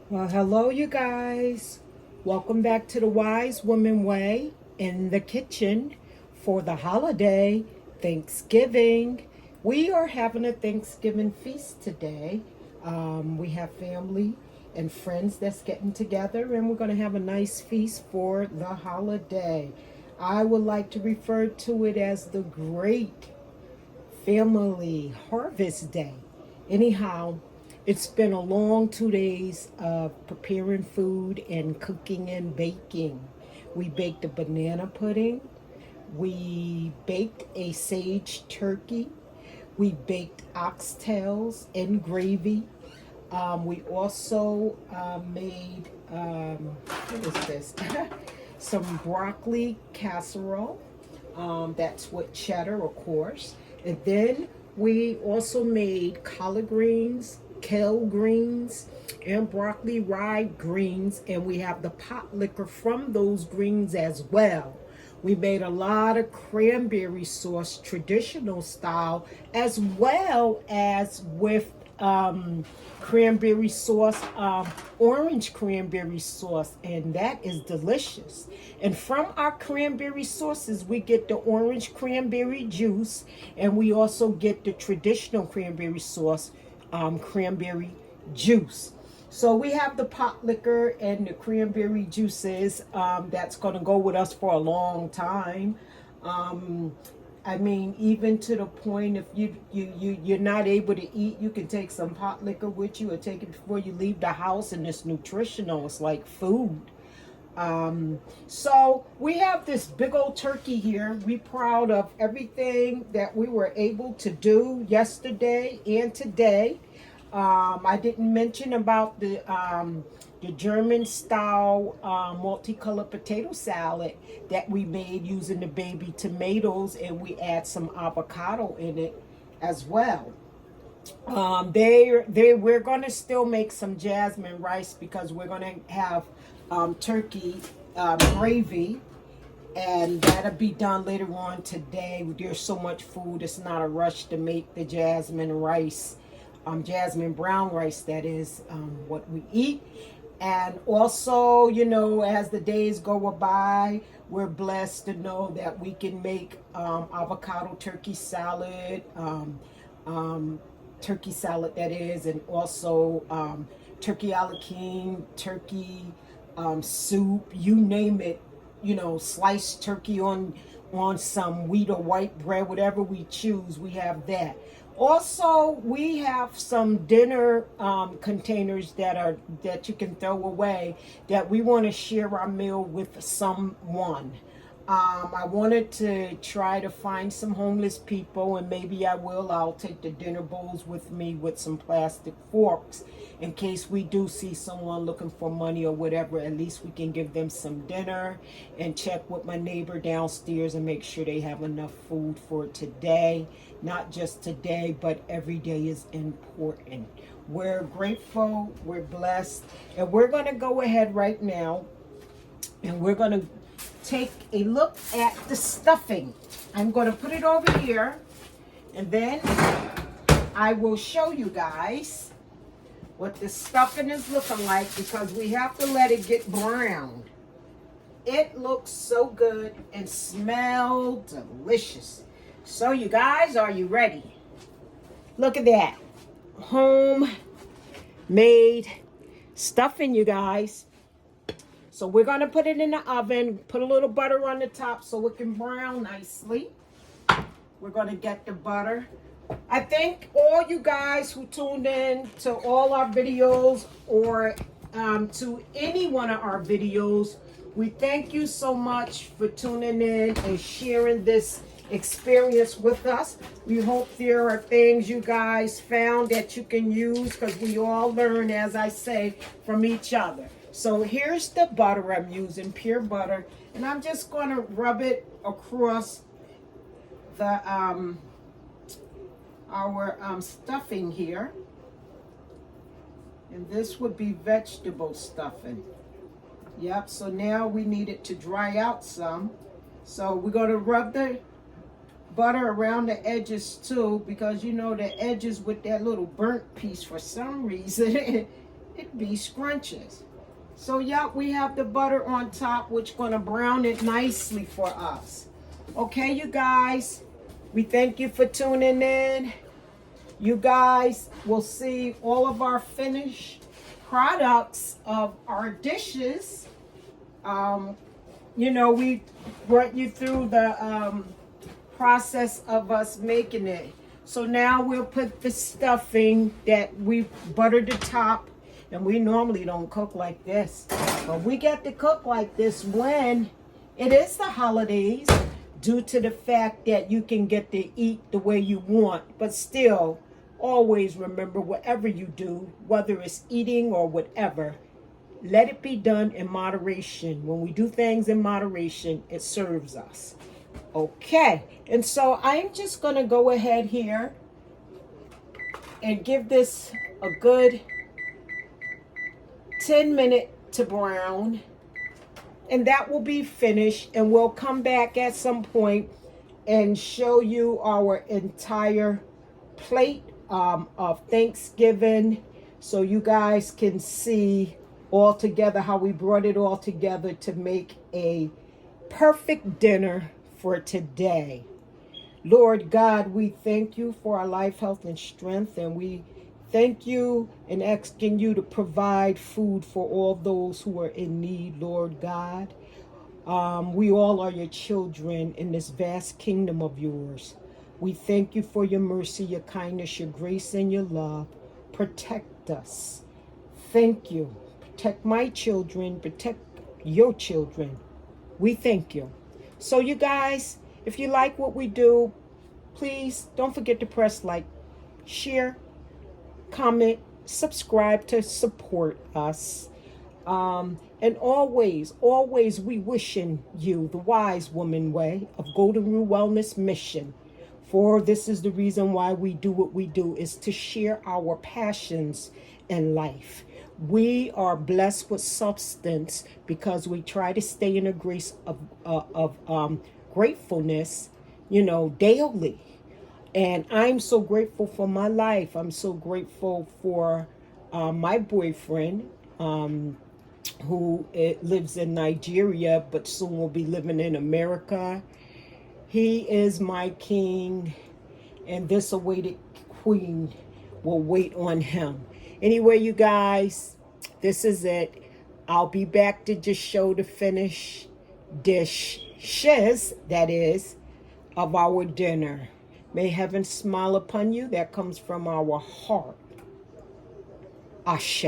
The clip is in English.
Well, hello, you guys. Welcome back to the Wise Woman Way in the kitchen for the holiday Thanksgiving. We are having a Thanksgiving feast today. We have family and friends that's getting together, and we're going to have a nice feast for the holiday. I would like to refer to it as the Great Family Harvest Day. Anyhow, it's been a long 2 days of preparing food and cooking and baking. We baked a banana pudding. We baked a sage turkey. We baked oxtails and gravy. We also made, what is this? Some broccoli casserole. That's with cheddar, of course. And then we also made collard greens, kale greens, and broccoli rye greens. And we have the pot liquor from those greens as well. We made a lot of cranberry sauce, traditional style, as well as with cranberry sauce, orange cranberry sauce, and that is delicious. And from our cranberry sauces, we get the orange cranberry juice, and we also get the traditional cranberry sauce, cranberry juice. So we have the pot liquor and the cranberry juices that's going to go with us for a long time. Um, I mean, even to the point if you're not able to eat, you can take some pot liquor with you or take it before you leave the house, and it's nutritional. It's like food. So we have this big old turkey here. We proud of everything that we were able to do yesterday and today. I didn't mention about the German style multicolored potato salad that we made using the baby tomatoes, and we add some avocado in it as well. We're gonna still make some jasmine rice because we're gonna have turkey gravy, and that'll be done later on today. There's so much food; it's not a rush to make the jasmine rice, jasmine brown rice. That is what we eat. And also, as the days go by, we're blessed to know that we can make avocado turkey salad that is, and also turkey alakim, turkey soup, you name it. Sliced turkey on some wheat or white bread, whatever we choose, we have that. Also, we have some dinner containers that you can throw away, that we want to share our meal with someone. I wanted to try to find some homeless people, and maybe I will. I'll take the dinner bowls with me with some plastic forks in case we do see someone looking for money or whatever. At least we can give them some dinner, and check with my neighbor downstairs and make sure they have enough food for today. Not just today, but every day is important. We're grateful, we're blessed, and we're going to go ahead right now, and we're going to take a look at the stuffing. I'm going to put it over here, and then I will show you guys what the stuffing is looking like, because we have to let it get brown. It looks so good and smell delicious. So you guys, are you ready? Look at that. Homemade stuffing, you guys. So we're going to put it in the oven, put a little butter on the top so it can brown nicely. We're going to get the butter. I thank all you guys who tuned in to all our videos, or to any one of our videos. We thank you so much for tuning in and sharing this experience with us. We hope there are things you guys found that you can use, because we all learn, as I say, from each other. So here's the butter I'm using, pure butter, and I'm just going to rub it across the our stuffing here. And this would be vegetable stuffing. Yep, so now we need it to dry out some. So we're going to rub the butter around the edges too, because the edges with that little burnt piece, for some reason it be scrumptious. So yeah, we have the butter on top, which gonna brown it nicely for us. Okay, you guys, we thank you for tuning in. You guys will see all of our finished products of our dishes. You know, we brought you through the process of us making it. So now we'll put the stuffing that we buttered the top, and we normally don't cook like this, but we get to cook like this when it is the holidays, due to the fact that you can get to eat the way you want, but still always remember, whatever you do, whether it's eating or whatever, let it be done in moderation. When we do things in moderation, it serves us. Okay, and so I'm just going to go ahead here and give this a good 10-minute to brown, and that will be finished, and we'll come back at some point and show you our entire plate of Thanksgiving, so you guys can see all together how we brought it all together to make a perfect dinner for today. Lord God, we thank you for our life, health, and strength, and we thank you and asking you to provide food for all those who are in need, Lord God. We all are your children in this vast kingdom of yours. We thank you for your mercy, your kindness, your grace, and your love. Protect us. Thank you. Protect my children. Protect your children. We thank you. So you guys, if you like what we do, please don't forget to press like, share, comment, subscribe to support us. And always, always we wishing you the wise woman way of Golden Rule Wellness Mission. For this is the reason why we do what we do, is to share our passions in life. We are blessed with substance because we try to stay in a grace of gratefulness, daily. And I'm so grateful for my life. I'm so grateful for my boyfriend, who lives in Nigeria, but soon will be living in America. He is my king, and this awaited queen will wait on him. Anyway, you guys, this is it. I'll be back to just show the finished dishes, that is, of our dinner. May heaven smile upon you. That comes from our heart. Ashe.